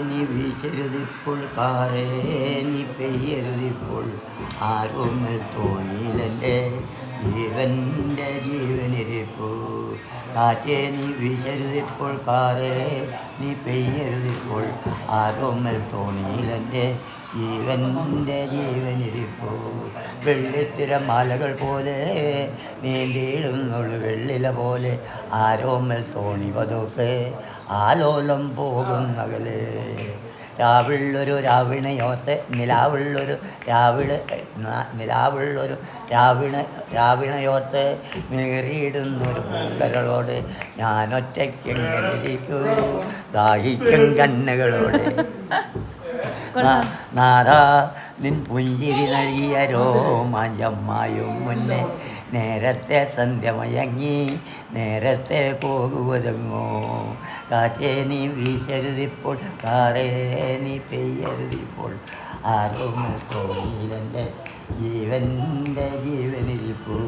നീ വീശരുതിപ്പോൾ കാറേ നീ പെയ്യരുതിപ്പോൾ ആരോമൽ തോണിയിലെൻ്റെ ജീവൻ്റെ ജീവനിരിപ്പൂ കാറ്റേ നീ വീശരുതിപ്പോൾ കാറേ നീ പെയ്യരുതിപ്പോൾ ആരോമൽ തോണിയിലെൻ്റെ ജീവൻ്റെ ജീവനിരിപ്പൂ വെള്ളിത്തിരമാലകൾ പോലെ നീന്തിയിടുന്നുള്ളു വെള്ളില പോലെ ആരോമൽ തോണി പതുക്കെ ആലോലം പോകുന്നകലെ രാവിളൊരു രാവിണയോത്തെ നിലാവുള്ളൊരു രാവിണയോത്തെ മേറിയിടുന്നൊരു പൂങ്കരളോട് ഞാനൊറ്റയ്ക്കെങ്ങനെ ഇരിക്കൂ ദാഹിക്കും കണ്ണുകളോട് നാദാ നിൻ പുഞ്ചിരി നൽകിയ രോമാഞ്ചമ്മായും മുന്നേ നേരത്തെ സന്ധ്യ മയങ്ങി നേരത്തെ പോകുവതെങ്ങോ കാറ്റേ നീ വീശരുതിപ്പോൾ കാറേ നീ പെയ്യരുതിപ്പോൾ ആരോമ തോണിയിലെൻ്റെ ജീവൻ്റെ ജീവനിരിപ്പൂ